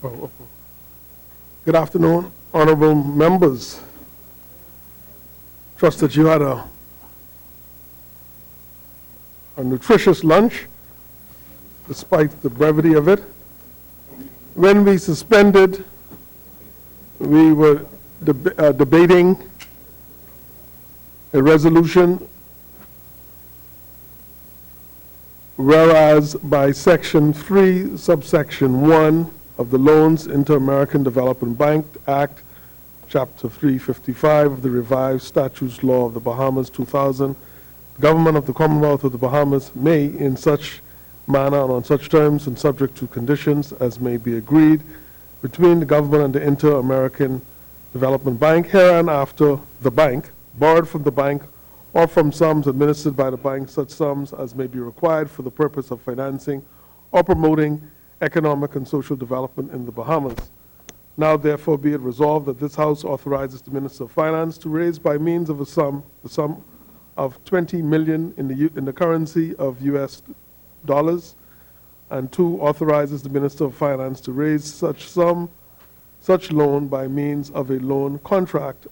Oh, good afternoon, honorable members. Trust that you had a nutritious lunch, despite the brevity of it. When we suspended, we were debating a resolution whereas by Section 3, subsection 1 of the Loans Inter-American Development Bank Act, Chapter 355 of the Revised Statutes Law of the Bahamas 2000, the government of the Commonwealth of the Bahamas may, in such manner and on such terms and subject to conditions as may be agreed between the government and the Inter-American Development Bank, hereinafter the bank, borrowed from the bank or from sums administered by the bank, such sums as may be required for the purpose of financing or promoting economic and social development in the Bahamas. Now therefore be it resolved that this House authorizes the Minister of Finance to raise by means of the sum of $20 million in the currency of US dollars, and 2, authorizes the Minister of Finance to raise such loan by means of a loan contract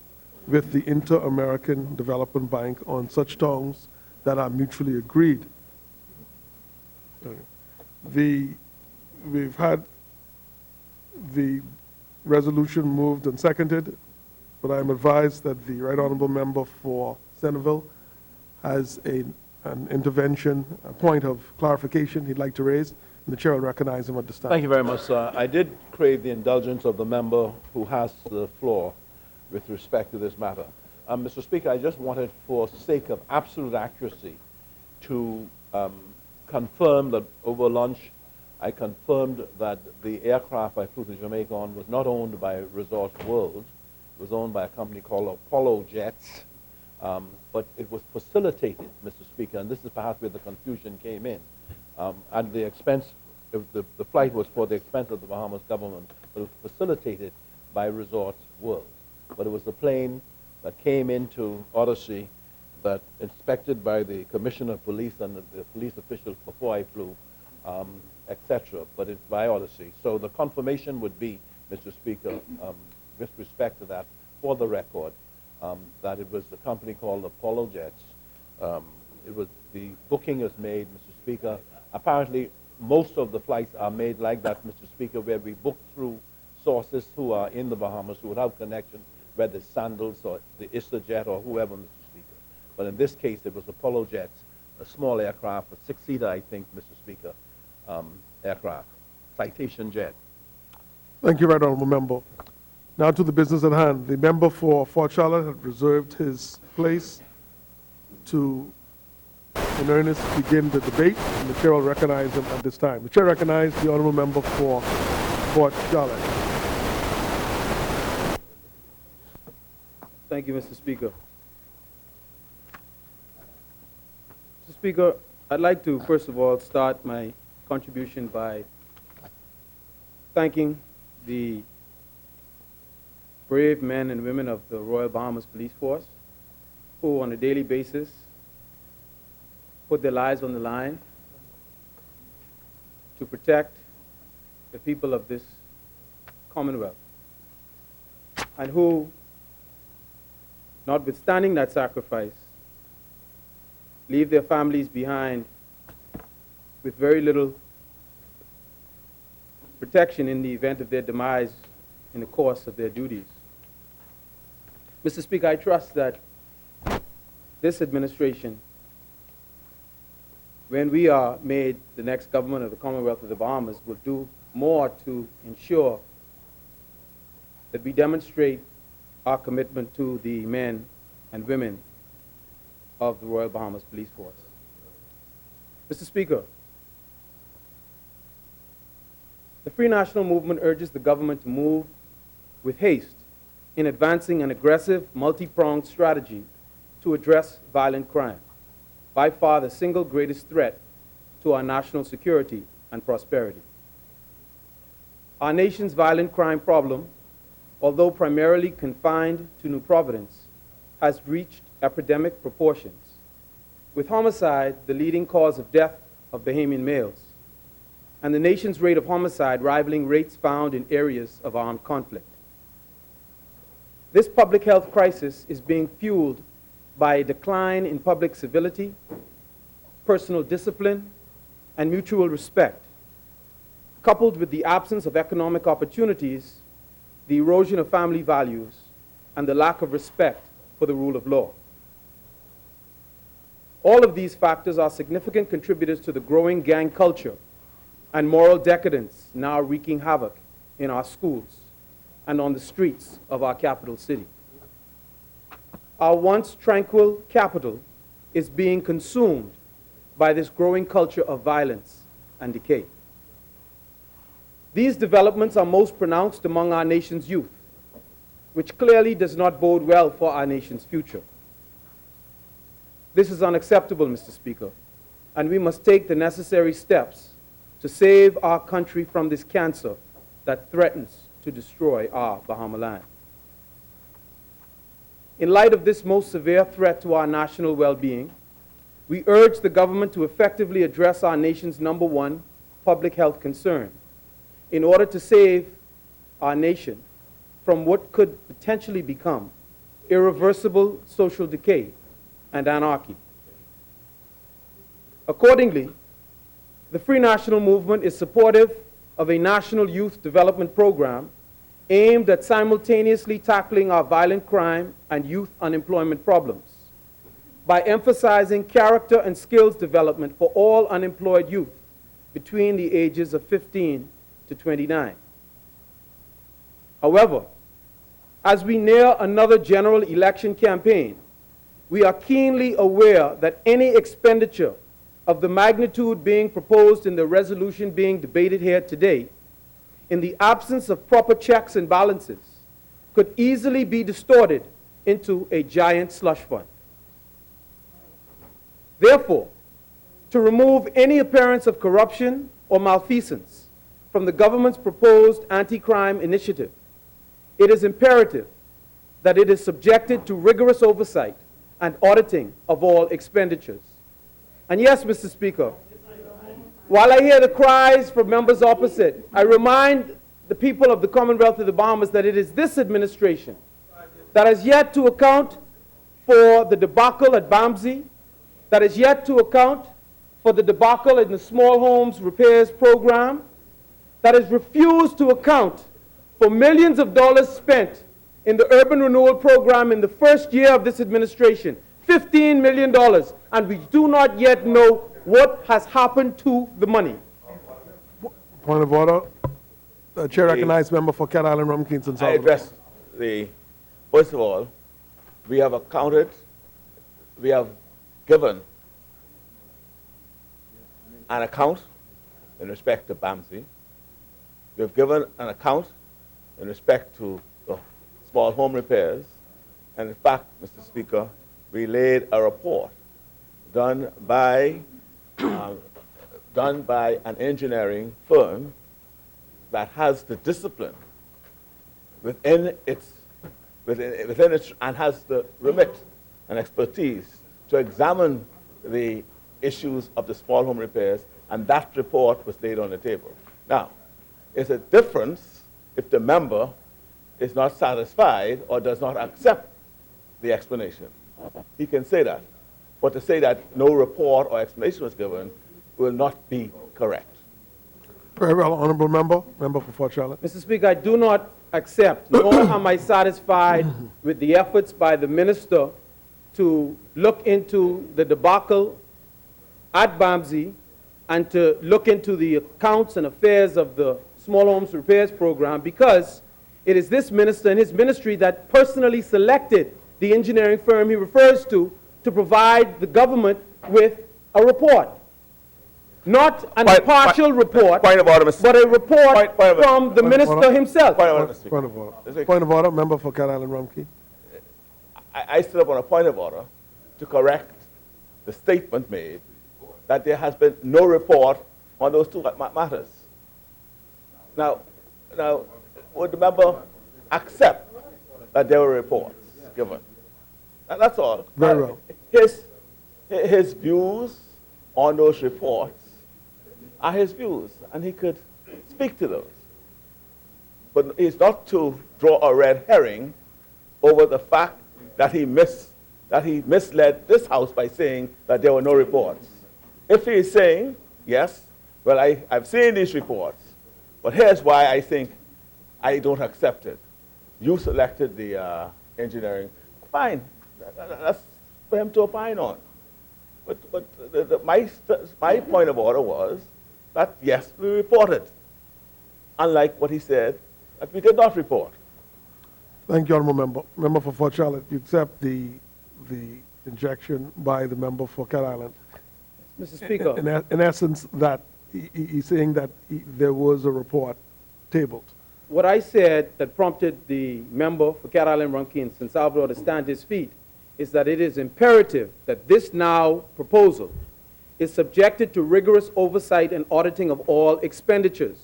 with the Inter-American Development Bank on such terms that are mutually agreed. We've had the resolution moved and seconded, but I'm advised that the Right Honorable Member for Centerville has an intervention, a point of clarification he'd like to raise, and the Chair will recognize him at this time. Thank you very much, sir. I did crave the indulgence of the member who has the floor with respect to this matter. Mr. Speaker, I just wanted, for sake of absolute accuracy, to confirm that over lunch, I confirmed that the aircraft I flew to Jamaica on was not owned by Resort World. It was owned by a company called Apollo Jets, but it was facilitated, Mr. Speaker, and this is perhaps where the confusion came in. And the expense, the flight was for the expense of the Bahamas government, but it was facilitated by Resort World. But it was the plane that came into Odyssey, that inspected by the Commissioner of Police and the police officials before I flew, etc. But it's by Odyssey. So the confirmation would be, Mr. Speaker, with respect to that, for the record, that it was the company called Apollo Jets. The booking is made, Mr. Speaker. Apparently, most of the flights are made like that, Mr. Speaker, where we book through sources who are in the Bahamas, who would have connections, whether it's Sandals or the ISTA-Jet or whoever, Mr. Speaker. But in this case, it was Apollo Jets, a small aircraft, a 6-seater, I think, Mr. Speaker, aircraft, Citation Jet. Thank you, Right Honorable Member. Now to the business at hand. The member for Fort Charlotte had reserved his place to, in earnest, begin the debate, and the Chair will recognize him at this time. The Chair recognizes the Honorable Member for Fort Charlotte. Thank you, Mr. Speaker. Mr. Speaker, I'd like to, first of all, start my contribution by thanking the brave men and women of the Royal Bahamas Police Force who, on a daily basis, put their lives on the line to protect the people of this Commonwealth, and who, notwithstanding that sacrifice, leave their families behind with very little protection in the event of their demise in the course of their duties. Mr. Speaker, I trust that this administration, when we are made the next government of the Commonwealth of the Bahamas, will do more to ensure that we demonstrate our commitment to the men and women of the Royal Bahamas Police Force. Mr. Speaker, the Free National Movement urges the government to move with haste in advancing an aggressive, multi-pronged strategy to address violent crime, by far the single greatest threat to our national security and prosperity. Our nation's violent crime problem, although primarily confined to New Providence, has reached epidemic proportions, with homicide the leading cause of death of Bahamian males, and the nation's rate of homicide rivaling rates found in areas of armed conflict. This public health crisis is being fueled by a decline in public civility, personal discipline, and mutual respect, coupled with the absence of economic opportunities, the erosion of family values, and the lack of respect for the rule of law. All of these factors are significant contributors to the growing gang culture and moral decadence now wreaking havoc in our schools and on the streets of our capital city. Our once tranquil capital is being consumed by this growing culture of violence and decay. These developments are most pronounced among our nation's youth, which clearly does not bode well for our nation's future. This is unacceptable, Mr. Speaker, and we must take the necessary steps to save our country from this cancer that threatens to destroy our Bahama land. In light of this most severe threat to our national well-being, we urge the government to effectively address our nation's #1 public health concern in order to save our nation from what could potentially become irreversible social decay and anarchy. Accordingly, the Free National Movement is supportive of a national youth development program aimed at simultaneously tackling our violent crime and youth unemployment problems by emphasizing character and skills development for all unemployed youth between the ages of 15 to 29. However, as we near another general election campaign, we are keenly aware that any expenditure of the magnitude being proposed in the resolution being debated here today, in the absence of proper checks and balances, could easily be distorted into a giant slush fund. Therefore, to remove any appearance of corruption or malfeasance from the government's proposed anti-crime initiative, it is imperative that it is subjected to rigorous oversight and auditing of all expenditures. And yes, Mr. Speaker, while I hear the cries from members opposite, I remind the people of the Commonwealth of the Bahamas that it is this administration that has yet to account for the debacle at BAMSI, that has yet to account for the debacle in the small homes repairs program, that has refused to account for millions of dollars spent in the urban renewal program in the first year of this administration, $15 million, and we do not yet know what has happened to the money. Point of order. The chair recognizes member for Cat Island, Rum Kingston, I South. address first of all, we have accounted, we have given an account in respect to BAMSI. We have given an account in respect to the small home repairs. And in fact, Mr. Speaker, we laid a report done by an engineering firm that has the discipline within its and has the remit and expertise to examine the issues of the small home repairs, and that report was laid on the table. Now, it's a difference if the member is not satisfied or does not accept the explanation. He can say that. But to say that no report or explanation was given will not be correct. Very well, honorable member. Member for Fort Charlotte. Mr. Speaker, I do not accept, nor am I satisfied with the efforts by the minister to look into the debacle at BAMSI and to look into the accounts and affairs of the small homes repairs program, because it is this minister and his ministry that personally selected the engineering firm he refers to provide the government with a report. Not an impartial report, Point of order, Mr. but a report Point from the minister himself. Point of order, Mr. Speaker. Point of order. Point of order. Member for Cat Island, Rum Key. I stood up on a point of order to correct the statement made that there has been no report on those two matters. Now, would the member accept that there were reports given? That's all. Very well. His views on those reports are his views, and he could speak to those. But it's not to draw a red herring over the fact that he misled this House by saying that there were no reports. If he is saying, yes, well, I've seen these reports, but here's why I think I don't accept it. You selected the engineering. Fine, that's for him to opine on. But my point of order was that, yes, we reported, unlike what he said, that we did not report. Thank you, Honourable Member. Member for Fort Charlotte, you accept the injection by the member for Cat Island. Mr. Speaker. In essence, that he's saying that there was a report tabled. What I said that prompted the member for Cat Island, Rumkey, and San Salvador to stand his feet is that it is imperative that this now proposal is subjected to rigorous oversight and auditing of all expenditures.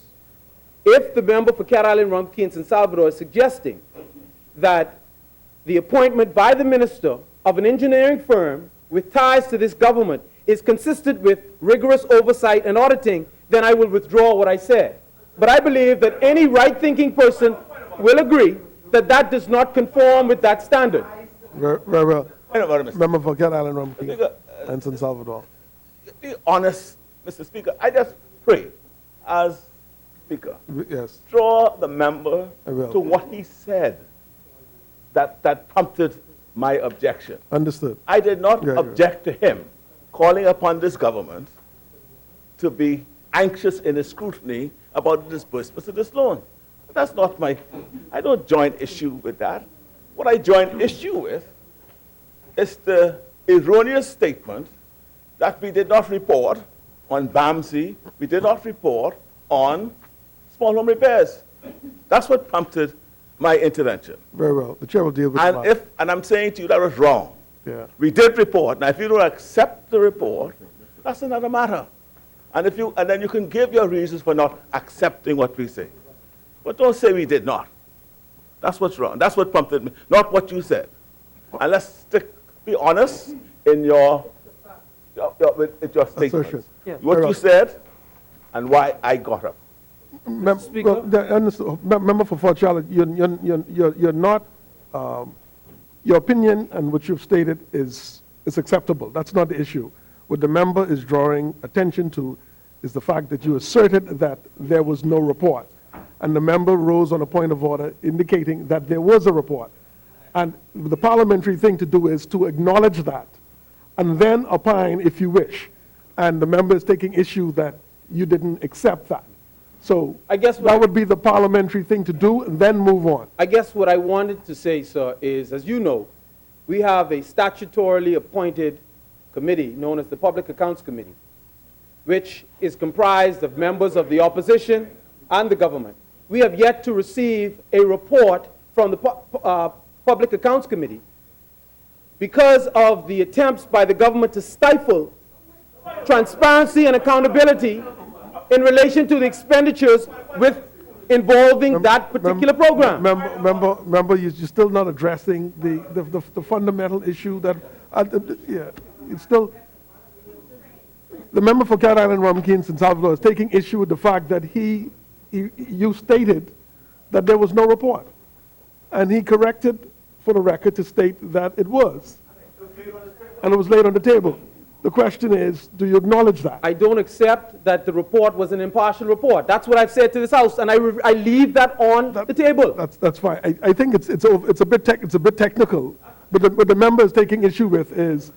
If the member for Cat Island, Rumkey, and San Salvador is suggesting that the appointment by the minister of an engineering firm with ties to this government is consistent with rigorous oversight and auditing, then I will withdraw what I said. But I believe that any right-thinking person will agree that that does not conform with that standard. Very well. Mr. Member for Cat Island, Rumkey, and San Salvador. Be honest, Mr. Speaker. I just pray, as Speaker, Yes. draw the member I will. to what he said that prompted my objection. Understood. I did not Yeah, object to him calling upon this government to be anxious in its scrutiny about the disbursement of this loan. That's not I don't join issue with that. What I join issue with is the erroneous statement that we did not report on BAMSI, we did not report on small home repairs. That's what prompted my intervention. Very well. The chair will deal with that. And I'm saying to you that was wrong. Yeah. We did report. Now, if you don't accept the report, that's another matter. And then you can give your reasons for not accepting what we say. But don't say we did not. That's what's wrong. That's what prompted me, not what you said. And let's be honest in your statement. Assertion. Yeah. What you said and why I got up. Speaker? Member for Fort Charlotte, you're not, your opinion and what you've stated is acceptable. That's not the issue. What the member is drawing attention to is the fact that you asserted that there was no report. And the member rose on a point of order indicating that there was a report. And the parliamentary thing to do is to acknowledge that and then opine if you wish. And the member is taking issue that you didn't accept that. So I guess that would be the parliamentary thing to do and then move on. I guess what I wanted to say, sir, is, as you know, we have a statutorily appointed committee known as the Public Accounts Committee, which is comprised of members of the opposition and the government. We have yet to receive a report from the Public Accounts Committee because of the attempts by the government to stifle transparency and accountability in relation to the expenditures involving that particular program. Member, you're still not addressing the fundamental issue that, yeah, it's still, the member for Cat Island, Rumkey, and San Salvador is taking issue with the fact that you stated that there was no report. And he corrected for the record to state that it was. And it was laid on the table. The question is, do you acknowledge that? I don't accept that the report was an impartial report. That's what I've said to this House, and I leave that on the table. That's fine. I think it's a bit technical, but what the member is taking issue with is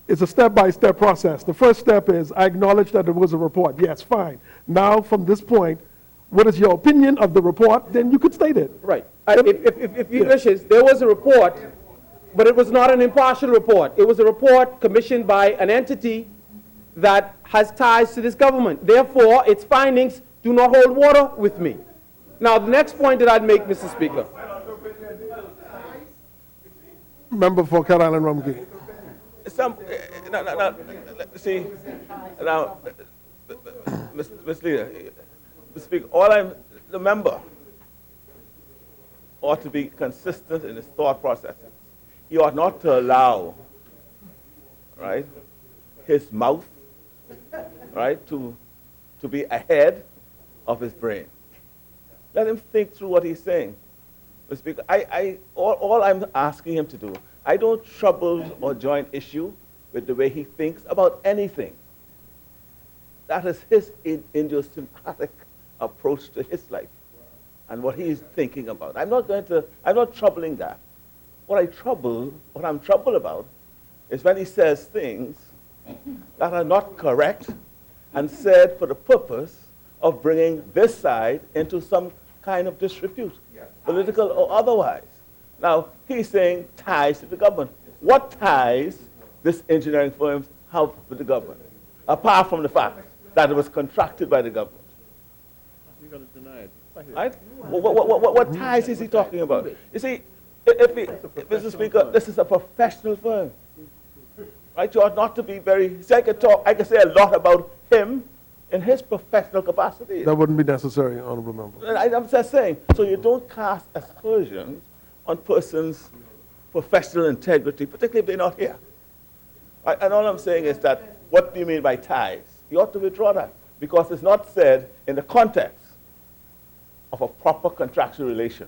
it's a step-by-step process. The first step is I acknowledge that there was a report. Yes, fine. Now, from this point, what is your opinion of the report? Then you could state it. Right. If he wishes, there was a report, but it was not an impartial report. It was a report commissioned by an entity that has ties to this government. Therefore, its findings do not hold water with me. Now, the next point that I'd make, Mr. Speaker. Member for Cat Island, Rumkey. See, now, Mr. Leader, Mr. Speaker, the member ought to be consistent in his thought processes. He ought not to allow, right, his mouth, right, to to be ahead of his brain. Let him think through what he's saying. Mr. Speaker, all I'm asking him to do, I don't trouble or join issue with the way he thinks about anything. That is his idiosyncratic approach to his life and what he is thinking about. I'm not troubling that. What I'm troubled about is when he says things that are not correct and said for the purpose of bringing this side into some kind of disrepute, political or otherwise. Now, he's saying ties to the government. What ties this engineering firm have with the government, apart from the fact that it was contracted by the government? You're going to deny it. Right? What ties is he talking about? You see, Mr. Speaker, this is a professional firm. Right? You ought not to be very... See, I can say a lot about him in his professional capacity. That wouldn't be necessary, Honorable Member. I'm just saying, so you don't cast aspersions on persons' professional integrity, particularly if they're not here. Right? And all I'm saying is that, what do you mean by ties? You ought to withdraw that, because it's not said in the context of a proper contractual relation.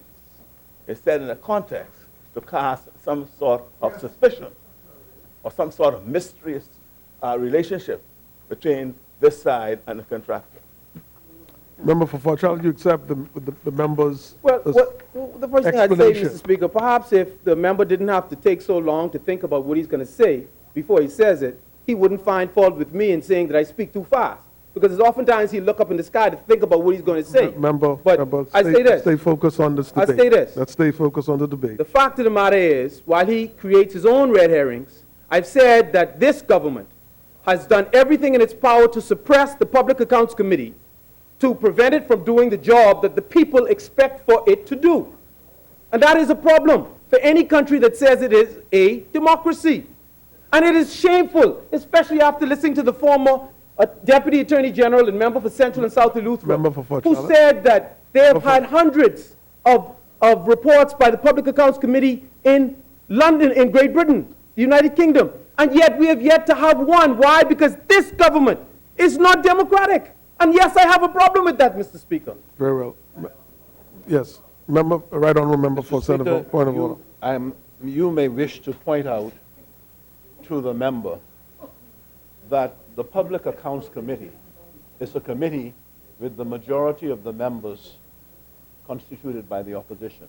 It's said in the context to cast some sort of suspicion or some sort of mysterious relationship between this side and the contractor. Member for Fort Charlotte, you accept the member's Well, the first thing I'd say, explanation. Mr. Speaker, perhaps if the member didn't have to take so long to think about what he's going to say before he says it, he wouldn't find fault with me in saying that I speak too fast. Because oftentimes he look up in the sky to think about what he's going to say. Member, I say this. Stay focused on this I debate. say this. Let's stay focused on the debate. The fact of the matter is, while he creates his own red herrings, I've said that this government has done everything in its power to suppress the Public Accounts Committee to prevent it from doing the job that the people expect for it to do. And that is a problem for any country that says it is a democracy. And it is shameful, especially after listening to the former Deputy Attorney General and member for Central and South Eleuthera, Member for Fort who Charlotte. said that they have had hundreds of reports by the Public Accounts Committee in London, in Great Britain, the United Kingdom, and yet we have yet to have one. Why? Because this government is not democratic. And yes, I have a problem with that, Mr. Speaker. Very well. Yes. Member, right honorable member for Mr. Speaker, Senator, point of order. You may wish to point out to the member that the Public Accounts Committee is a committee with the majority of the members constituted by the opposition.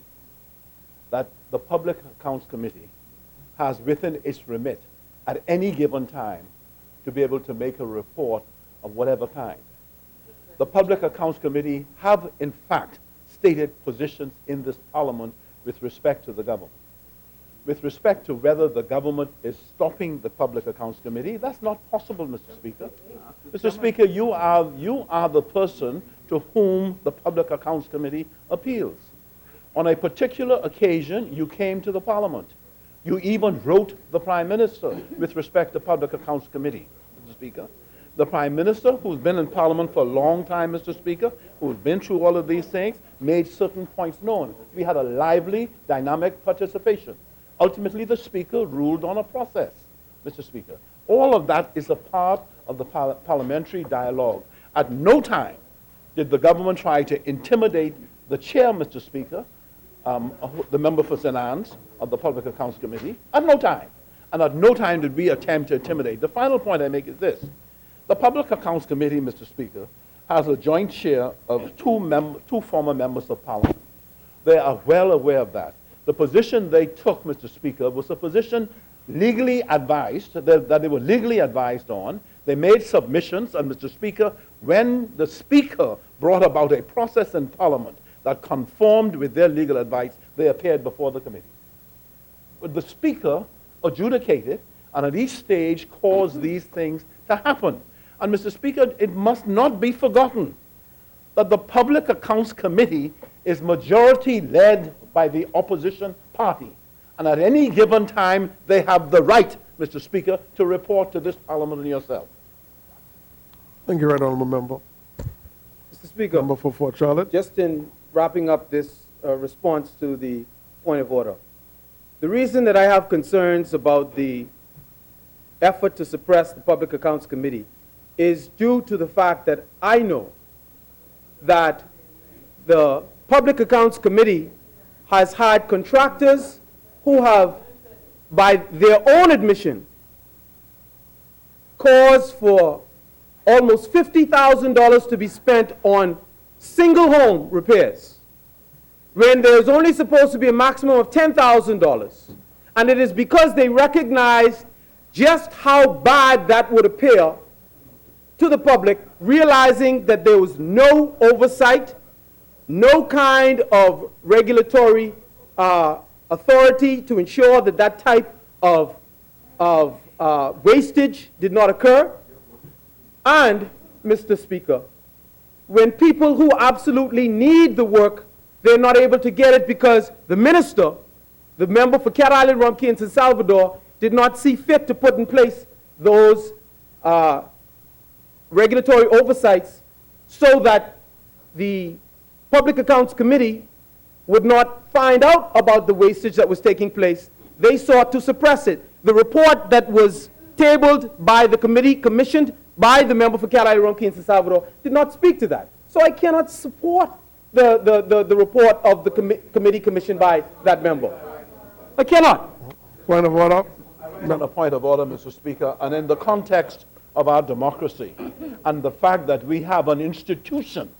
That the Public Accounts Committee has within its remit at any given time to be able to make a report of whatever kind. The Public Accounts Committee have, in fact, stated positions in this Parliament with respect to the government. With respect to whether the government is stopping the Public Accounts Committee, that's not possible, Mr. Speaker. Mr. Speaker, you are the person to whom the Public Accounts Committee appeals. On a particular occasion, you came to the Parliament. You even wrote the Prime Minister with respect to Public Accounts Committee, Mr. Speaker. The Prime Minister, who's been in Parliament for a long time, Mr. Speaker, who's been through all of these things, made certain points known. We had a lively, dynamic participation. Ultimately, the Speaker ruled on a process, Mr. Speaker. All of that is a part of the parliamentary dialogue. At no time did the government try to intimidate the chair, Mr. Speaker, the member for St. Anne's of the Public Accounts Committee. At no time. And at no time did we attempt to intimidate. The final point I make is this. The Public Accounts Committee, Mr. Speaker, has a joint chair of two former members of Parliament. They are well aware of that. The position they took, Mr. Speaker, was a position legally advised, that they were legally advised on. They made submissions, and Mr. Speaker, when the Speaker brought about a process in Parliament that conformed with their legal advice, they appeared before the committee. But the Speaker adjudicated, and at each stage caused these things to happen. And Mr. Speaker, it must not be forgotten that the Public Accounts Committee is majority led by the opposition party. And at any given time, they have the right, Mr. Speaker, to report to this Parliament and yourself. Thank you, right honorable member. Mr. Speaker, Member for Fort Charlotte. just in wrapping up this response to the point of order, the reason that I have concerns about the effort to suppress the Public Accounts Committee is due to the fact that I know that the Public Accounts Committee has had contractors who have, by their own admission, caused for almost $50,000 to be spent on single home repairs, when there's only supposed to be a maximum of $10,000. And it is because they recognized just how bad that would appear to the public, realizing that there was no oversight, no kind of regulatory authority to ensure that that type of wastage did not occur. And, Mr. Speaker, when people who absolutely need the work, they're not able to get it because the minister, the member for Cat Island, Rumpke, and San Salvador, did not see fit to put in place those regulatory oversights so that the Public Accounts Committee would not find out about the wastage that was taking place. They sought to suppress it. The report that was tabled by the committee, commissioned by the member for Cat Island, Rumpke, and San Salvador, did not speak to that. So I cannot support the report of the committee commissioned by that member. I cannot. Point of order. On a point of order, Mr. Speaker, and in the context of our democracy and the fact that we have an institution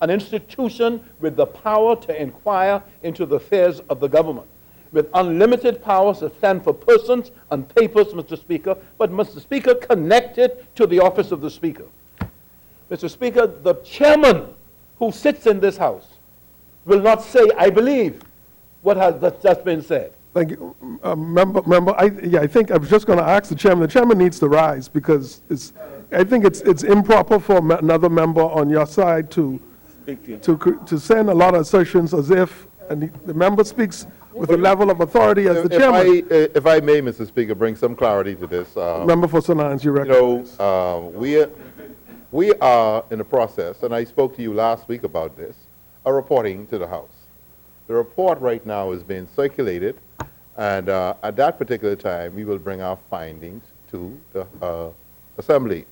with the power to inquire into the affairs of the government, with unlimited powers to stand for persons and papers, Mr. Speaker, but, Mr. Speaker, connected to the office of the Speaker. Mr. Speaker, the chairman who sits in this House will not say, I believe, what has just been said. Thank you. Member, I think I was just going to ask the chairman. The chairman needs to rise because I think it's improper for another member on your side to send a lot of assertions as if, and the member speaks with a level of authority as the chairman. If I may, Mr. Speaker, bring some clarity to this. Member for St. Anne's, you recognize. We are in the process, and I spoke to you last week about this, reporting to the House. The report right now is being circulated, and at that particular time, we will bring our findings to the Assembly.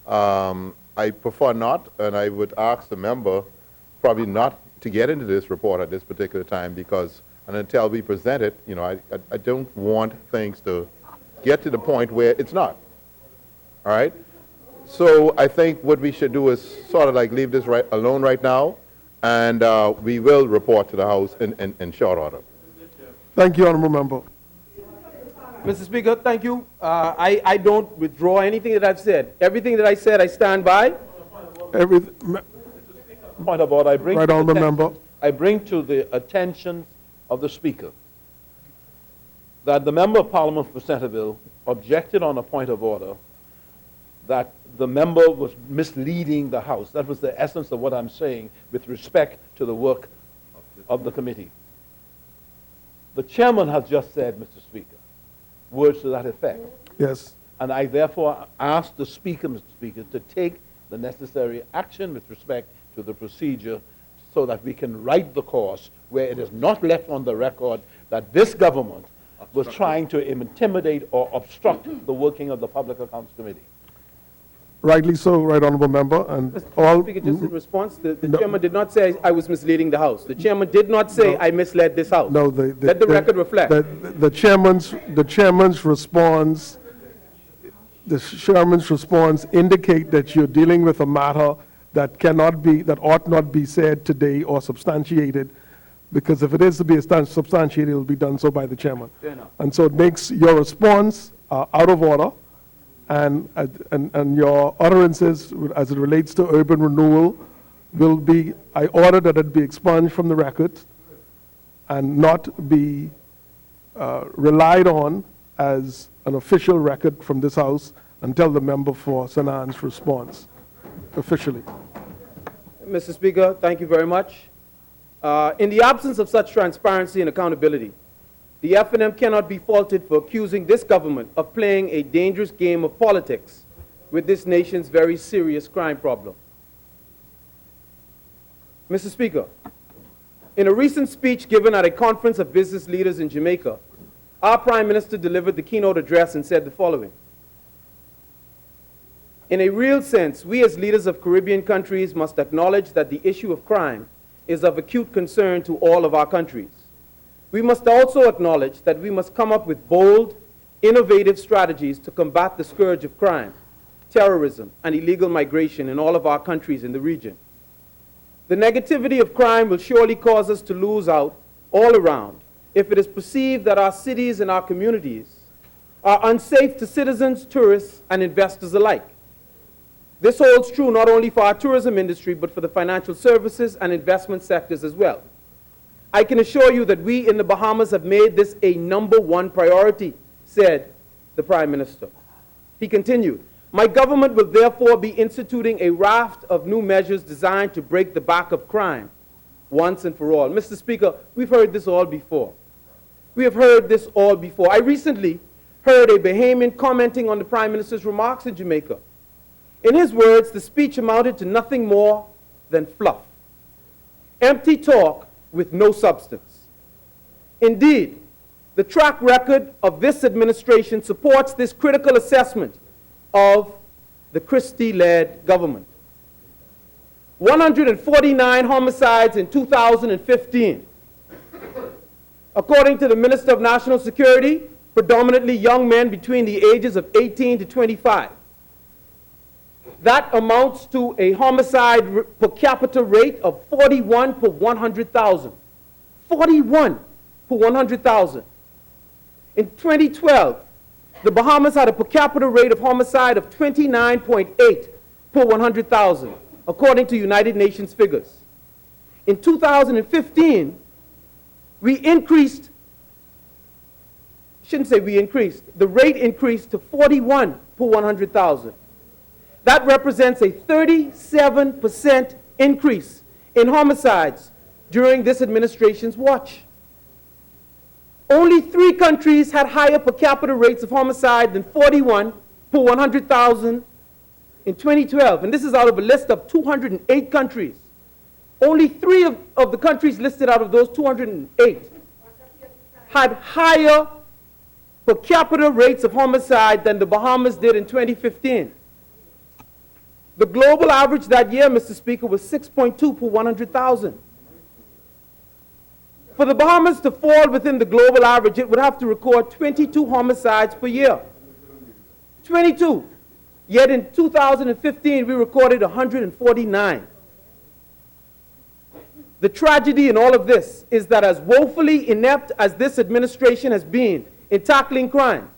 I prefer not, and I would ask the member probably not to get into this report at this particular time because, and until we present it, you know, I don't want things to get to the point where it's not. All right? So I think what we should do is sort of like leave this alone right now, and we will report to the House in short order. Thank you, honorable member. Mr. Speaker, thank you. I don't withdraw anything that I've said. Everything that I said, I stand by. Point of order. I bring to the attention of the Speaker that the Member of Parliament for Centerville objected on a point of order that the member was misleading the House. That was the essence of what I'm saying with respect to the work of the committee. The chairman has just said, Mr. Speaker, words to that effect. Yes. And I therefore ask the Speaker, Mr. Speaker, to take the necessary action with respect to the procedure so that we can right the course where it is not left on the record that this government was trying to intimidate or obstruct the working of the Public Accounts Committee. Rightly so, right honorable member. And Mr. Speaker, just in response, the chairman did not say I was misleading the House. The chairman did not say I misled this House. No, let the record reflect. The chairman's response indicate that you're dealing with a matter that ought not be said today or substantiated, because if it is to be substantiated, it will be done so by the chairman. Fair enough. And so it makes your response out of order. And your utterances as it relates to urban renewal will be, I order that it be expunged from the record and not be relied on as an official record from this House until the member for St. Anne's responds officially. Mr. Speaker, thank you very much. In the absence of such transparency and accountability, the F&M cannot be faulted for accusing this government of playing a dangerous game of politics with this nation's very serious crime problem. Mr. Speaker, in a recent speech given at a conference of business leaders in Jamaica, our Prime Minister delivered the keynote address and said the following: In a real sense, we as leaders of Caribbean countries must acknowledge that the issue of crime is of acute concern to all of our countries. We must also acknowledge that we must come up with bold, innovative strategies to combat the scourge of crime, terrorism, and illegal migration in all of our countries in the region. The negativity of crime will surely cause us to lose out all around if it is perceived that our cities and our communities are unsafe to citizens, tourists, and investors alike. This holds true not only for our tourism industry, but for the financial services and investment sectors as well. I can assure you that we in the Bahamas have made this a #1 priority, said the Prime Minister. He continued, my government will therefore be instituting a raft of new measures designed to break the back of crime once and for all. Mr. Speaker, we've heard this all before. We have heard this all before. I recently heard a Bahamian commenting on the Prime Minister's remarks in Jamaica. In his words, the speech amounted to nothing more than fluff. Empty talk with no substance. Indeed, the track record of this administration supports this critical assessment of the Christie-led government. 149 homicides in 2015. According to the Minister of National Security, predominantly young men between the ages of 18 to 25. That amounts to a homicide per capita rate of 41 per 100,000. 41 per 100,000. In 2012, the Bahamas had a per capita rate of homicide of 29.8 per 100,000, according to United Nations figures. In 2015, we increased, shouldn't say we increased, the rate increased to 41 per 100,000. That represents a 37% increase in homicides during this administration's watch. Only 3 countries had higher per capita rates of homicide than 41 per 100,000 in 2012. And this is out of a list of 208 countries. Only 3 of the countries listed out of those 208 had higher per capita rates of homicide than the Bahamas did in 2015. The global average that year, Mr. Speaker, was 6.2 per 100,000. For the Bahamas to fall within the global average, it would have to record 22 homicides per year. 22. Yet in 2015, we recorded 149. The tragedy in all of this is that as woefully inept as this administration has been in tackling crime,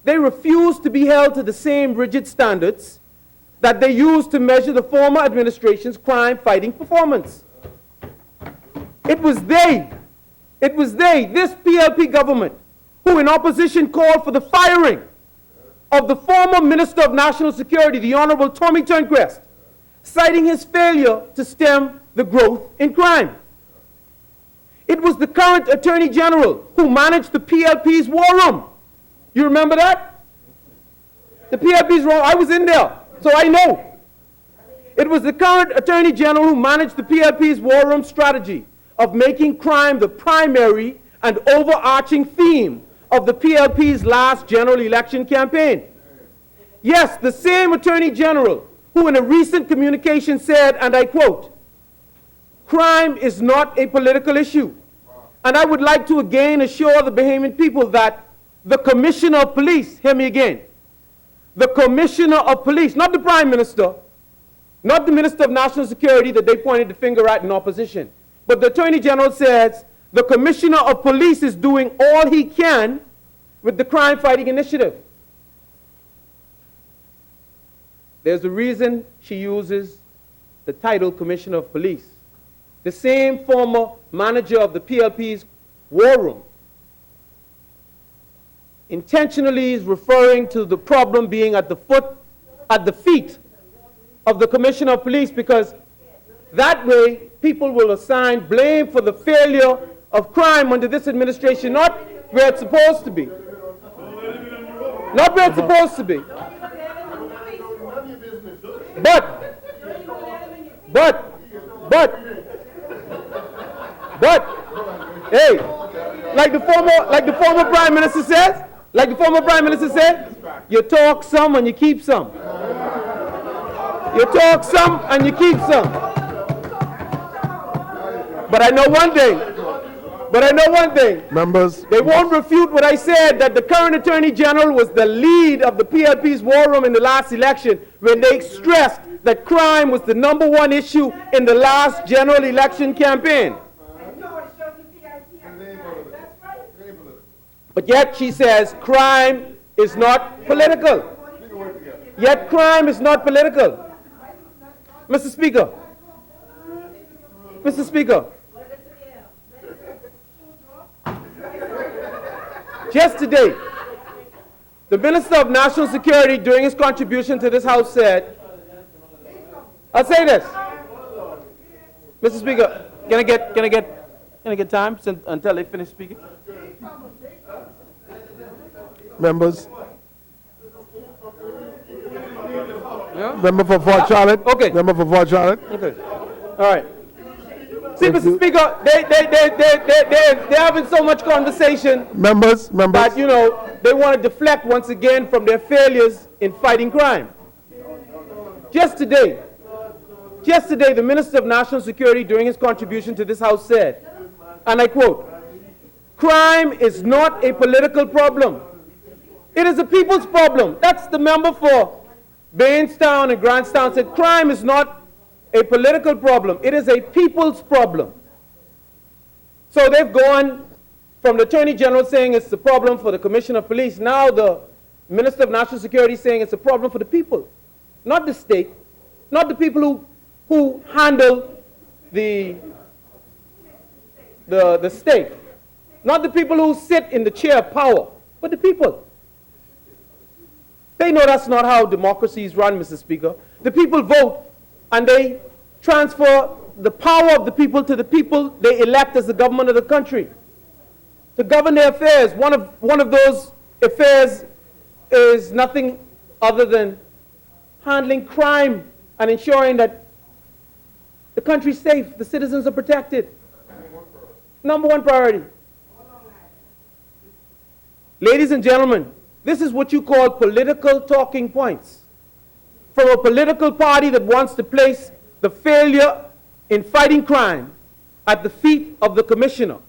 they refuse to be held to the same rigid standards that they used to measure the former administration's crime-fighting performance. It was they, this PLP government, who in opposition called for the firing of the former Minister of National Security, the Honorable Tommy Turnquest, citing his failure to stem the growth in crime. It was the current Attorney General who managed the PLP's war room. You remember that? The PLP's war room, I was in there. So I know. It was the current Attorney General who managed the PLP's war room strategy of making crime the primary and overarching theme of the PLP's last general election campaign. Yes, the same Attorney General who in a recent communication said, and I quote, crime is not a political issue. And I would like to again assure the Bahamian people that the Commissioner of Police, hear me again, the Commissioner of Police, not the Prime Minister, not the Minister of National Security that they pointed the finger at in opposition, but the Attorney General says the Commissioner of Police is doing all he can with the crime-fighting initiative. There's a reason she uses the title Commissioner of Police. The same former manager of the PLP's war room intentionally is referring to the problem being at the feet of the Commissioner of Police, because that way people will assign blame for the failure of crime under this administration, not where it's supposed to be. Not where it's supposed to be. But, hey, like the former Prime Minister says, you talk some and you keep some. You talk some and you keep some. But I know one thing. Members, They won't refute what I said, that the current Attorney General was the lead of the PLP's war room in the last election when they stressed that crime was the #1 issue in the last general election campaign. But yet she says crime is not political. Yet crime is not political. Mr. Speaker. Mr. Speaker. Just today, the Minister of National Security, during his contribution to this House, said, I'll say this, Mr. Speaker, can I get time until they finish speaking? members, Yeah? member for Fort Charlotte. Okay. Member for Fort Charlotte. Okay. All right. See, Mr. Speaker, they're having so much conversation Members, that, you know, they want to deflect once again from their failures in fighting crime. Just today, the Minister of National Security, during his contribution to this House, said, and I quote, "Crime is not a political problem. It is a people's problem." That's the member for Bainstown and Grantstown said, crime is not a political problem. It is a people's problem. So they've gone from the Attorney General saying it's a problem for the Commissioner of Police. Now the Minister of National Security saying it's a problem for the people, not the state, not the people who handle the state, not the people who sit in the chair of power, but the people. They know that's not how democracies run, Mr. Speaker. The people vote and they transfer the power of the people to the people they elect as the government of the country to govern their affairs. One of those affairs is nothing other than handling crime and ensuring that the country's safe, the citizens are protected. #1 priority. Ladies and gentlemen, this is what you call political talking points from a political party that wants to place the failure in fighting crime at the feet of the commissioner,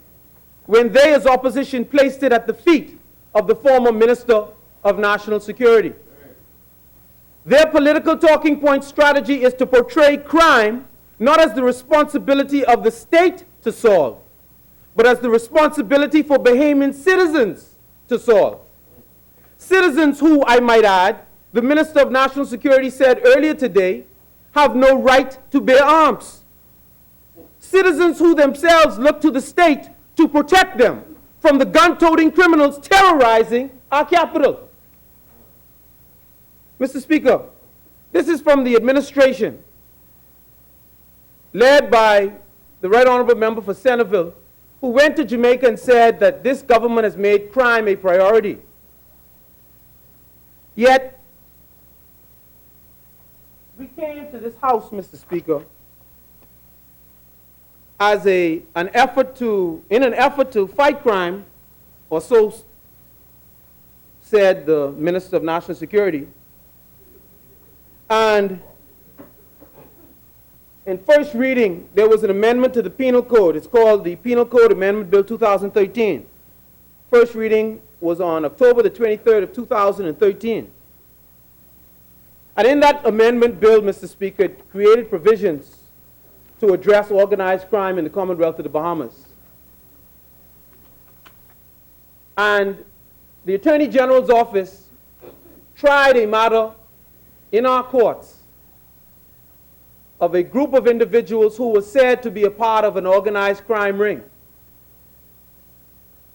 when they as opposition placed it at the feet of the former Minister of National Security. Their political talking point strategy is to portray crime not as the responsibility of the state to solve, but as the responsibility for Bahamian citizens to solve. Citizens who, I might add, the Minister of National Security said earlier today, have no right to bear arms. Citizens who themselves look to the state to protect them from the gun-toting criminals terrorizing our capital. Mr. Speaker, this is from the administration, led by the Right Honorable Member for Centerville, who went to Jamaica and said that this government has made crime a priority. Yet, we came to this House, Mr. Speaker, as in an effort to fight crime, or so said the Minister of National Security. And in first reading, there was an amendment to the Penal Code. It's called the Penal Code Amendment Bill 2013. First reading was on October the 23rd of 2013. And in that amendment bill, Mr. Speaker, it created provisions to address organized crime in the Commonwealth of the Bahamas. And the Attorney General's office tried a matter in our courts of a group of individuals who were said to be a part of an organized crime ring.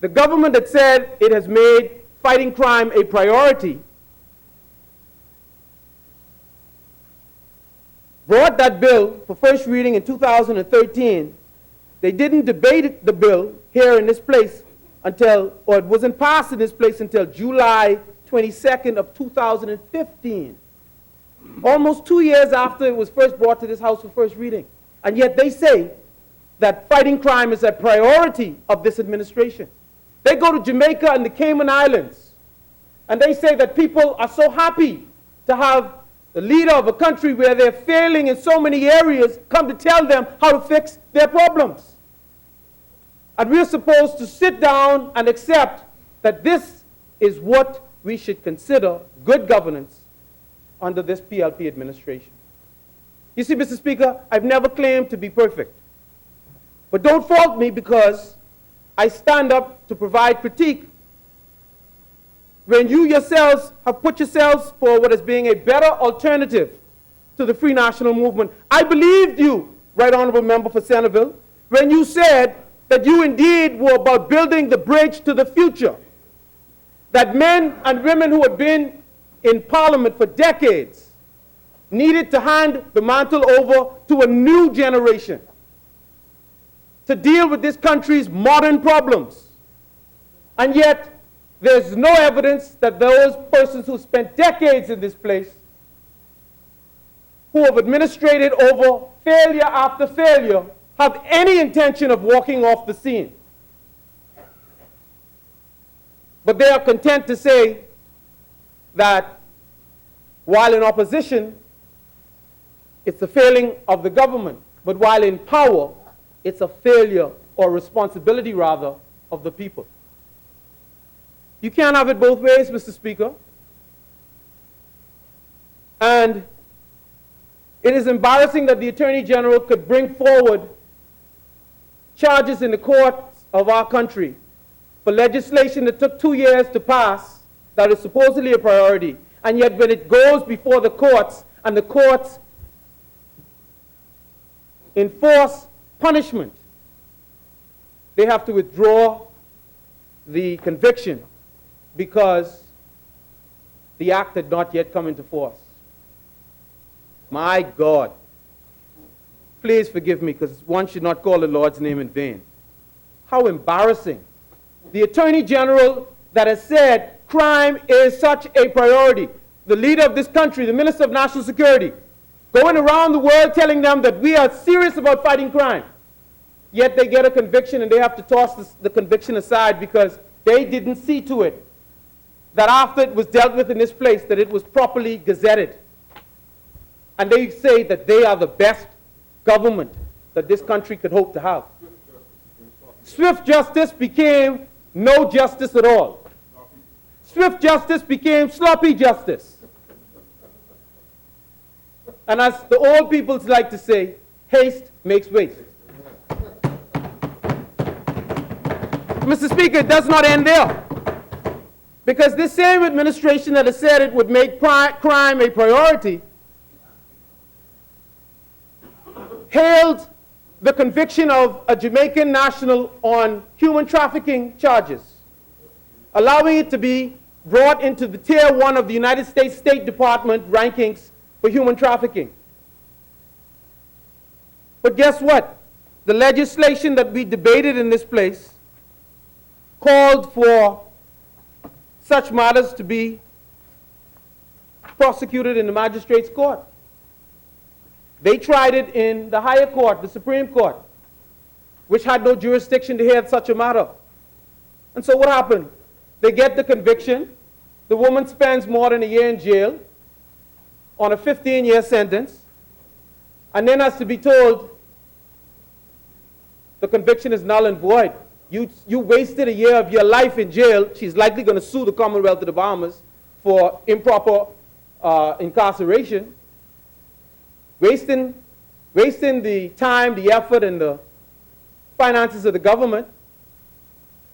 The government that said it has made fighting crime a priority brought that bill for first reading in 2013. They didn't debate the bill here in this place until, or it wasn't passed in this place until July 22nd of 2015. Almost 2 years after it was first brought to this House for first reading. And yet they say that fighting crime is a priority of this administration. They go to Jamaica and the Cayman Islands, and they say that people are so happy to have the leader of a country where they're failing in so many areas, come to tell them how to fix their problems. And we're supposed to sit down and accept that this is what we should consider good governance under this PLP administration. You see, Mr. Speaker, I've never claimed to be perfect. But don't fault me because I stand up to provide critique when you yourselves have put yourselves forward as being a better alternative to the Free National Movement. I believed you, Right Honorable Member for Centerville, when you said that you indeed were about building the bridge to the future, that men and women who had been in Parliament for decades needed to hand the mantle over to a new generation to deal with this country's modern problems. And yet, there's no evidence that those persons who spent decades in this place, who have administrated over failure after failure, have any intention of walking off the scene. But they are content to say that while in opposition, it's a failing of the government, but while in power, it's a failure or responsibility, rather, of the people. You can't have it both ways, Mr. Speaker. And it is embarrassing that the Attorney General could bring forward charges in the courts of our country for legislation that took 2 years to pass that is supposedly a priority. And yet when it goes before the courts and the courts enforce punishment, they have to withdraw the conviction because the act had not yet come into force. My God. Please forgive me, because one should not call the Lord's name in vain. How embarrassing. The Attorney General that has said crime is such a priority, the leader of this country, the Minister of National Security, going around the world telling them that we are serious about fighting crime. Yet they get a conviction and they have to toss the conviction aside because they didn't see to it that after it was dealt with in this place, that it was properly gazetted. And they say that they are the best government that this country could hope to have. Swift justice became no justice at all. Swift justice became sloppy justice. And as the old peoples like to say, haste makes waste. Mr. Speaker, it does not end there. Because this same administration that has said it would make crime a priority hailed the conviction of a Jamaican national on human trafficking charges, allowing it to be brought into the Tier 1 of the United States State Department rankings for human trafficking. But guess what? The legislation that we debated in this place called for such matters to be prosecuted in the magistrate's court. They tried it in the higher court, the Supreme Court, which had no jurisdiction to hear such a matter. And so what happened? They get the conviction. The woman spends more than a year in jail on a 15-year sentence, and then has to be told the conviction is null and void. You wasted a year of your life in jail. She's likely going to sue the Commonwealth of the Bahamas for improper incarceration. Wasting the time, the effort, and the finances of the government.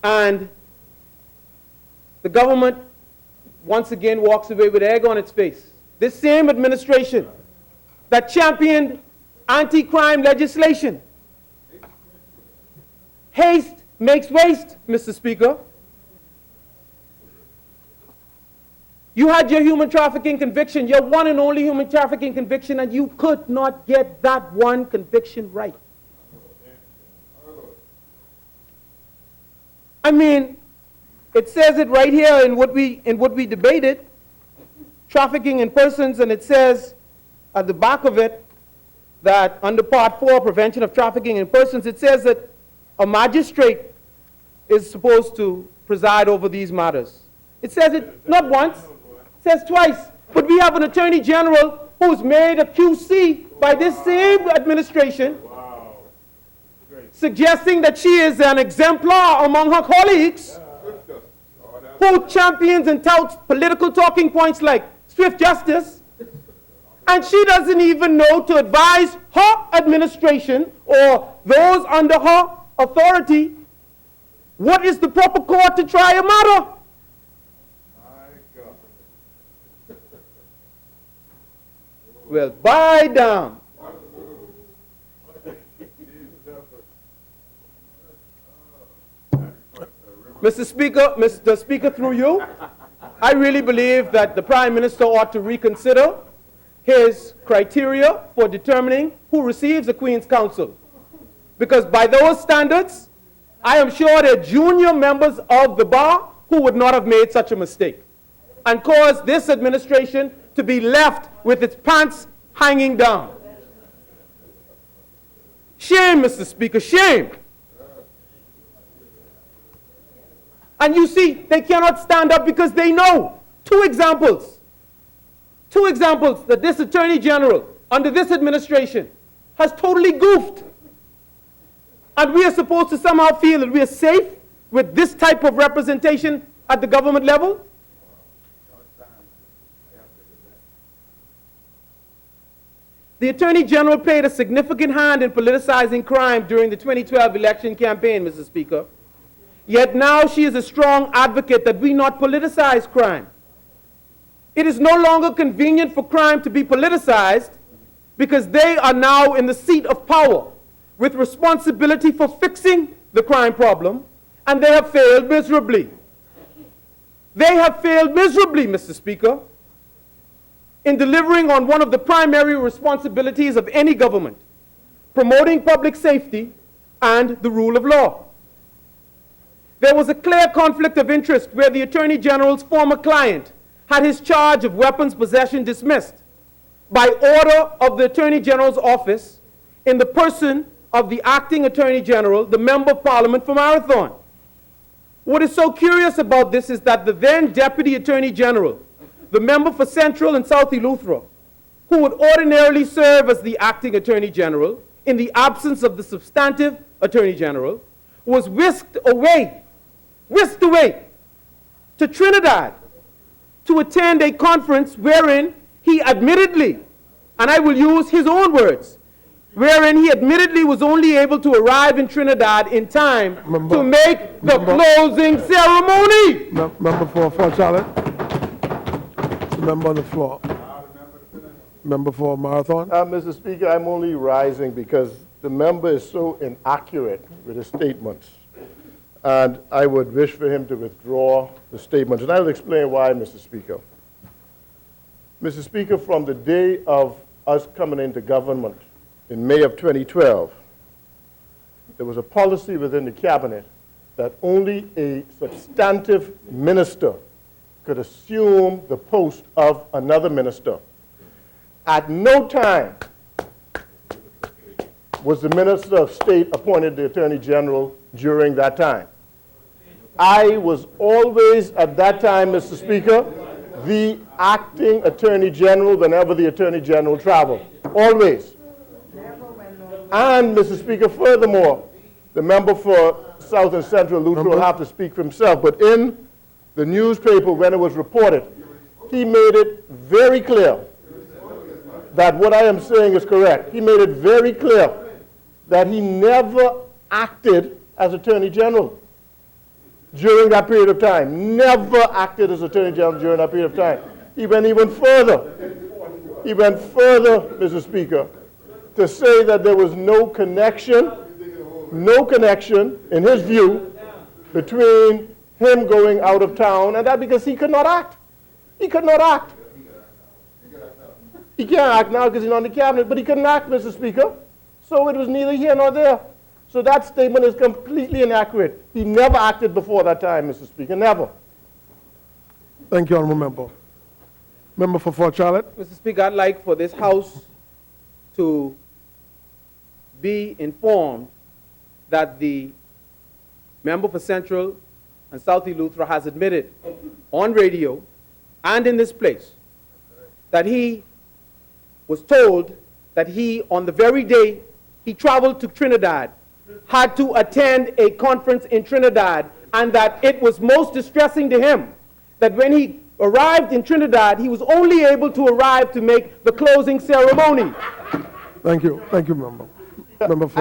And the government once again walks away with egg on its face. This same administration that championed anti-crime legislation. Haste makes waste, Mr. Speaker. You had your human trafficking conviction, your one and only human trafficking conviction, and you could not get that one conviction right. I mean, it says it right here in what we debated, trafficking in persons, and it says at the back of it that under Part 4, prevention of trafficking in persons, it says that a magistrate is supposed to preside over these matters. It says it not once, it says twice. But we have an Attorney General who's made a QC by this same administration, suggesting that she is an exemplar among her colleagues, who champions and touts political talking points like swift justice, and she doesn't even know to advise her administration or those under her authority what is the proper court to try a matter. Well, by damn. Mr. Speaker, through you, I really believe that the Prime Minister ought to reconsider his criteria for determining who receives the Queen's Counsel. Because by those standards, I am sure there are junior members of the bar who would not have made such a mistake and caused this administration to be left with its pants hanging down. Shame, Mr. Speaker, shame. And you see, they cannot stand up because they know. Two examples that this Attorney General under this administration has totally goofed. And we are supposed to somehow feel that we are safe with this type of representation at the government level? The Attorney General played a significant hand in politicizing crime during the 2012 election campaign, Mr. Speaker. Yet now she is a strong advocate that we not politicize crime. It is no longer convenient for crime to be politicized because they are now in the seat of power with responsibility for fixing the crime problem, and they have failed miserably. They have failed miserably, Mr. Speaker, in delivering on one of the primary responsibilities of any government, promoting public safety and the rule of law. There was a clear conflict of interest where the Attorney General's former client had his charge of weapons possession dismissed by order of the Attorney General's office in the person of the acting Attorney General, the Member of Parliament for Marathon. What is so curious about this is that the then Deputy Attorney General, the member for Central and South Eleuthera, who would ordinarily serve as the acting Attorney General in the absence of the substantive Attorney General, was whisked away to Trinidad to attend a conference wherein he admittedly, and I will use his own words, wherein he admittedly was only able to arrive in Trinidad in time to make the closing ceremony. Member for Charlotte. Member on the floor. Member for Marathon. Mr. Speaker, I'm only rising because the member is so inaccurate with his statements. And I would wish for him to withdraw the statements. And I will explain why, Mr. Speaker. Mr. Speaker, from the day of us coming into government in May of 2012, there was a policy within the cabinet that only a substantive minister could assume the post of another minister. At no time was the Minister of State appointed the Attorney General during that time. I was always, at that time, Mr. Speaker, the acting Attorney General whenever the Attorney General traveled. Always. And, Mr. Speaker, furthermore, the member for South and Central Eleuthera will have to speak for himself, but in the newspaper, when it was reported, he made it very clear that what I am saying is correct. He made it very clear that he never acted as Attorney General during that period of time. Never acted as Attorney General during that period of time. He went even further. He went further, Mr. Speaker, to say that there was no connection, in his view, between him going out of town and that because he could not act. He could not act. He can't act now because he's not in the cabinet, but he couldn't act, Mr. Speaker. So it was neither here nor there. So that statement is completely inaccurate. He never acted before that time, Mr. Speaker, never. Thank you, Honourable Member. Member for Fort Charlotte. Mr. Speaker, I'd like for this House to be informed that the member for Central and South Eleuthera has admitted on radio and in this place that he was told that he, on the very day he traveled to Trinidad, had to attend a conference in Trinidad, and that it was most distressing to him that when he arrived in Trinidad, he was only able to arrive to make the closing ceremony. Thank you, member. Member for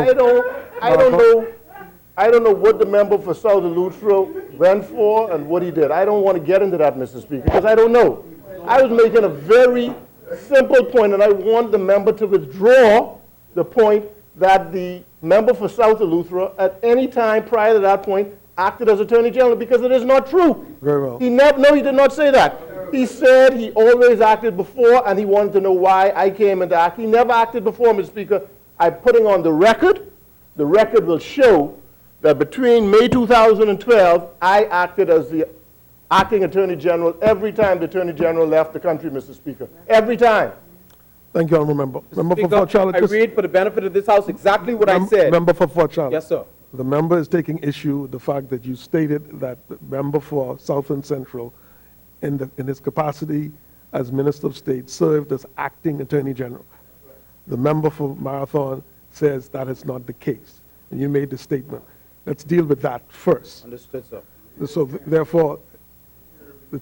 I don't know what the member for South Eleuthera went for and what he did. I don't want to get into that, Mr. Speaker, because I don't know. I was making a very simple point, and I want the member to withdraw the point that the member for South Eleuthera at any time prior to that point acted as Attorney General, because it is not true. Very well. No, he did not say that. He said he always acted before, and he wanted to know why I came into act. He never acted before, Mr. Speaker. I'm putting on the record. The record will show that between May 2012, I acted as the acting Attorney General every time the Attorney General left the country, Mr. Speaker. Every time. Thank you, honourable member. Member for Speaker, Fort Charlotte. I read for the benefit of this House exactly what I said. Member for Fort Charlotte. Yes, sir. The member is taking issue with the fact that you stated that the member for South and Central, in his capacity as Minister of State, served as acting Attorney General. The member for Marathon says that is not the case, and you made the statement. Let's deal with that first. Understood, sir. So therefore,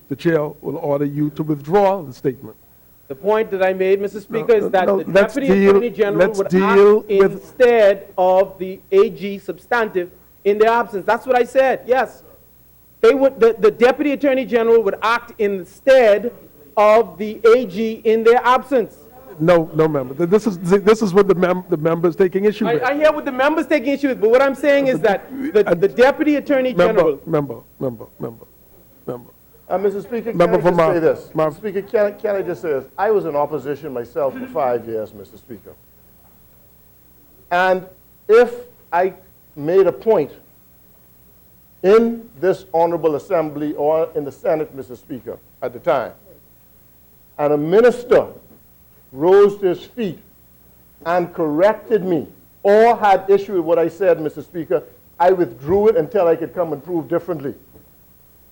the chair will order you to withdraw the statement. The point that I made, Mr. Speaker, is that the let's Deputy Attorney General would act instead of the AG substantive in their absence. That's what I said, yes. They would, the Deputy Attorney General would act instead of the AG in their absence. No, member. This is what the member is taking issue with. I hear what the member's taking issue with, but what I'm saying is that the Deputy Attorney General... Member. Mr. Speaker, Member can I just say this? Mr. Speaker, can I just say this? I was in opposition myself for 5 years, Mr. Speaker. And if I made a point in this honorable assembly or in the Senate, Mr. Speaker, at the time, and a minister rose to his feet and corrected me or had issue with what I said, Mr. Speaker, I withdrew it until I could come and prove differently.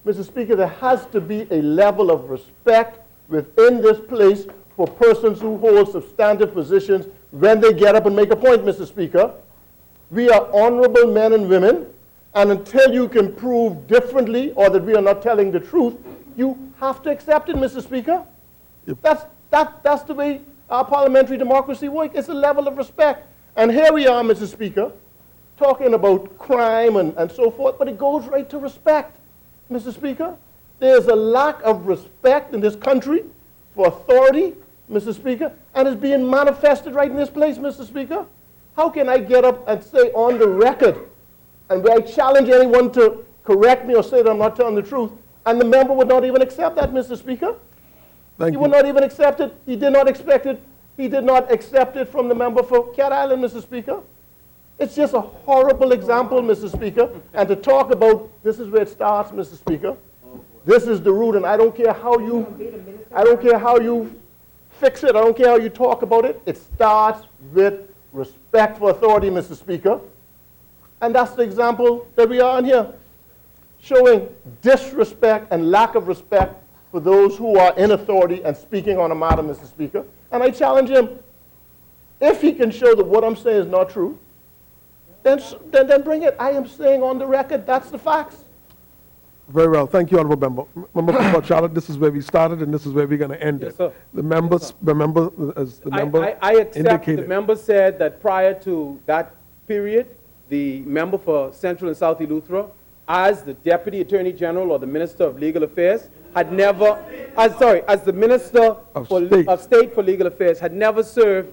Mr. Speaker, there has to be a level of respect within this place for persons who hold substantive positions when they get up and make a point, Mr. Speaker. We are honorable men and women, and until you can prove differently or that we are not telling the truth, you have to accept it, Mr. Speaker. Yep. That's the way our parliamentary democracy works. It's a level of respect. And here we are, Mr. Speaker, talking about crime and so forth, but it goes right to respect. Mr. Speaker, there's a lack of respect in this country for authority, Mr. Speaker, and it's being manifested right in this place, Mr. Speaker. How can I get up and say on the record, and where I challenge anyone to correct me or say that I'm not telling the truth, and the member would not even accept that, Mr. Speaker? Thank He you. would not even accept it. He did not expect it. He did not accept it from the member for Cat Island, Mr. Speaker. It's just a horrible example, Mr. Speaker. And to talk about, this is where it starts, Mr. Speaker. This is the root, and I don't care how you fix it. I don't care how you talk about it. It starts with respect for authority, Mr. Speaker. And that's the example that we are in here, showing disrespect and lack of respect for those who are in authority and speaking on a matter, Mr. Speaker. And I challenge him, if he can show that what I'm saying is not true, then bring it. I am saying on the record, that's the facts. Very well. Thank you, honourable member. Member for Fort Charlotte, this is where we started and this is where we're going to end Yes, it. sir. The members, remember, as the member I accept indicated. the member said that prior to that period, the member for Central and South Eleuthera, as the Deputy Attorney General or the Minister of Legal Affairs, had never, as the Minister of State for Legal Affairs, had never served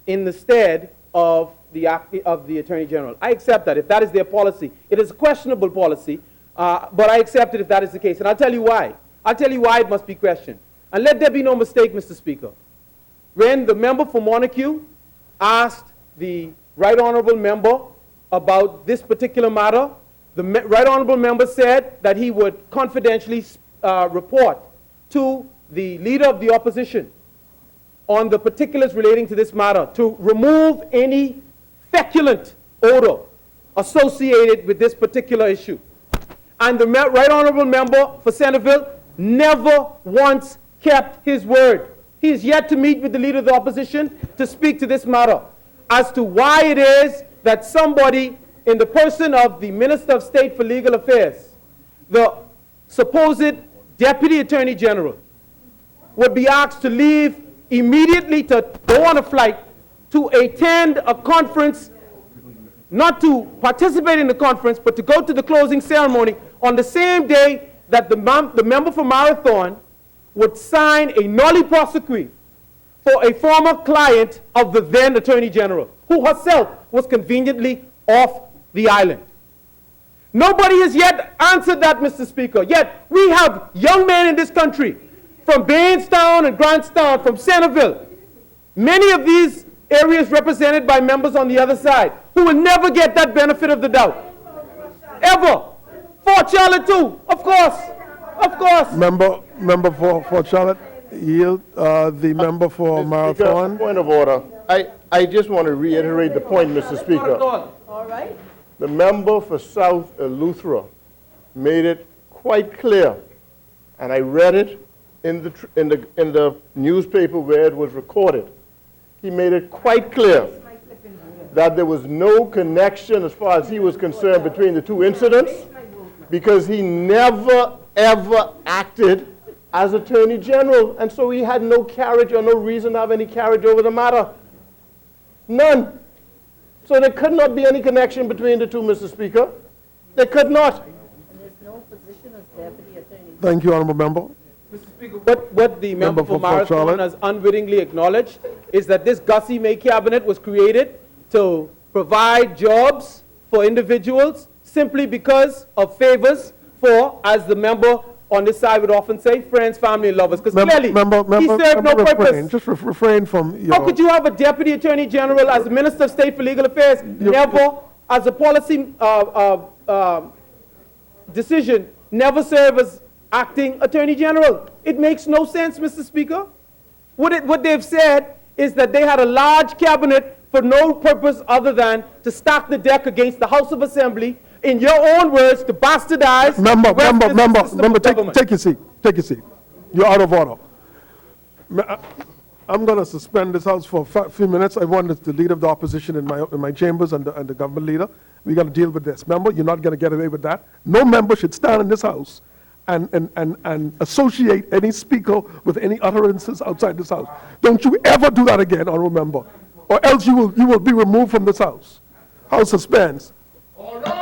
in the stead of the Attorney General. I accept that, if that is their policy. It is a questionable policy, but I accept it if that is the case. And I'll tell you why. I'll tell you why it must be questioned. And let there be no mistake, Mr. Speaker. When the member for Montague asked the Right Honourable Member about this particular matter, the Right Honourable Member said that he would confidentially report to the Leader of the Opposition on the particulars relating to this matter to remove any feculent odor associated with this particular issue. And the Right Honourable Member for Centerville never once kept his word. He is yet to meet with the Leader of the Opposition to speak to this matter as to why it is that somebody in the person of the Minister of State for Legal Affairs, the supposed Deputy Attorney General, would be asked to leave immediately to go on a flight to attend a conference, not to participate in the conference, but to go to the closing ceremony on the same day that the member for Marathon would sign a nolli prosequi for a former client of the then Attorney General, who herself was conveniently off the island. Nobody has yet answered that, Mr. Speaker. Yet we have young men in this country from Bainstown and Grantstown, from Centerville, many of these areas represented by members on the other side, who will never get that benefit of the doubt. Ever. Fort Charlotte too, of course. Of course. Member for Charlotte, yield. The member for Mr. Marathon. Speaker, point of order. I just want to reiterate the point, Mr. Speaker. All right. The member for South Eleuthera made it quite clear, and I read it in the newspaper where it was recorded. He made it quite clear that there was no connection as far as he was concerned between the two incidents, because he never, ever acted as Attorney General, and so he had no carriage or no reason to have any carriage over the matter. None. So there could not be any connection between the two, Mr. Speaker. There could not. And there's no position as Deputy Attorney. Thank you, Honorable Member. Mr. Speaker, what the member for for Marathon Charlotte. has unwittingly acknowledged is that this Gussie May cabinet was created to provide jobs for individuals simply because of favors for, as the member on this side would often say, friends, family, and lovers. Because clearly, he served no purpose. Just refrain from your... How could you have a Deputy Attorney General as the Minister of State for Legal Affairs, never, as a policy decision, never serve as acting Attorney General? It makes no sense, Mr. Speaker. What they've said is that they had a large cabinet for no purpose other than to stack the deck against the House of Assembly, in your own words, to bastardize Member, take your seat. Take your seat. You're out of order. I'm going to suspend this House for a few minutes. I wanted the Leader of the Opposition in my chambers and the government leader. We got to deal with this. Member, you're not going to get away with that. No member should stand in this House and associate any speaker with any utterances outside this House. Don't you ever do that again, Honorable Member, or else you will be removed from this House. House suspends. All right.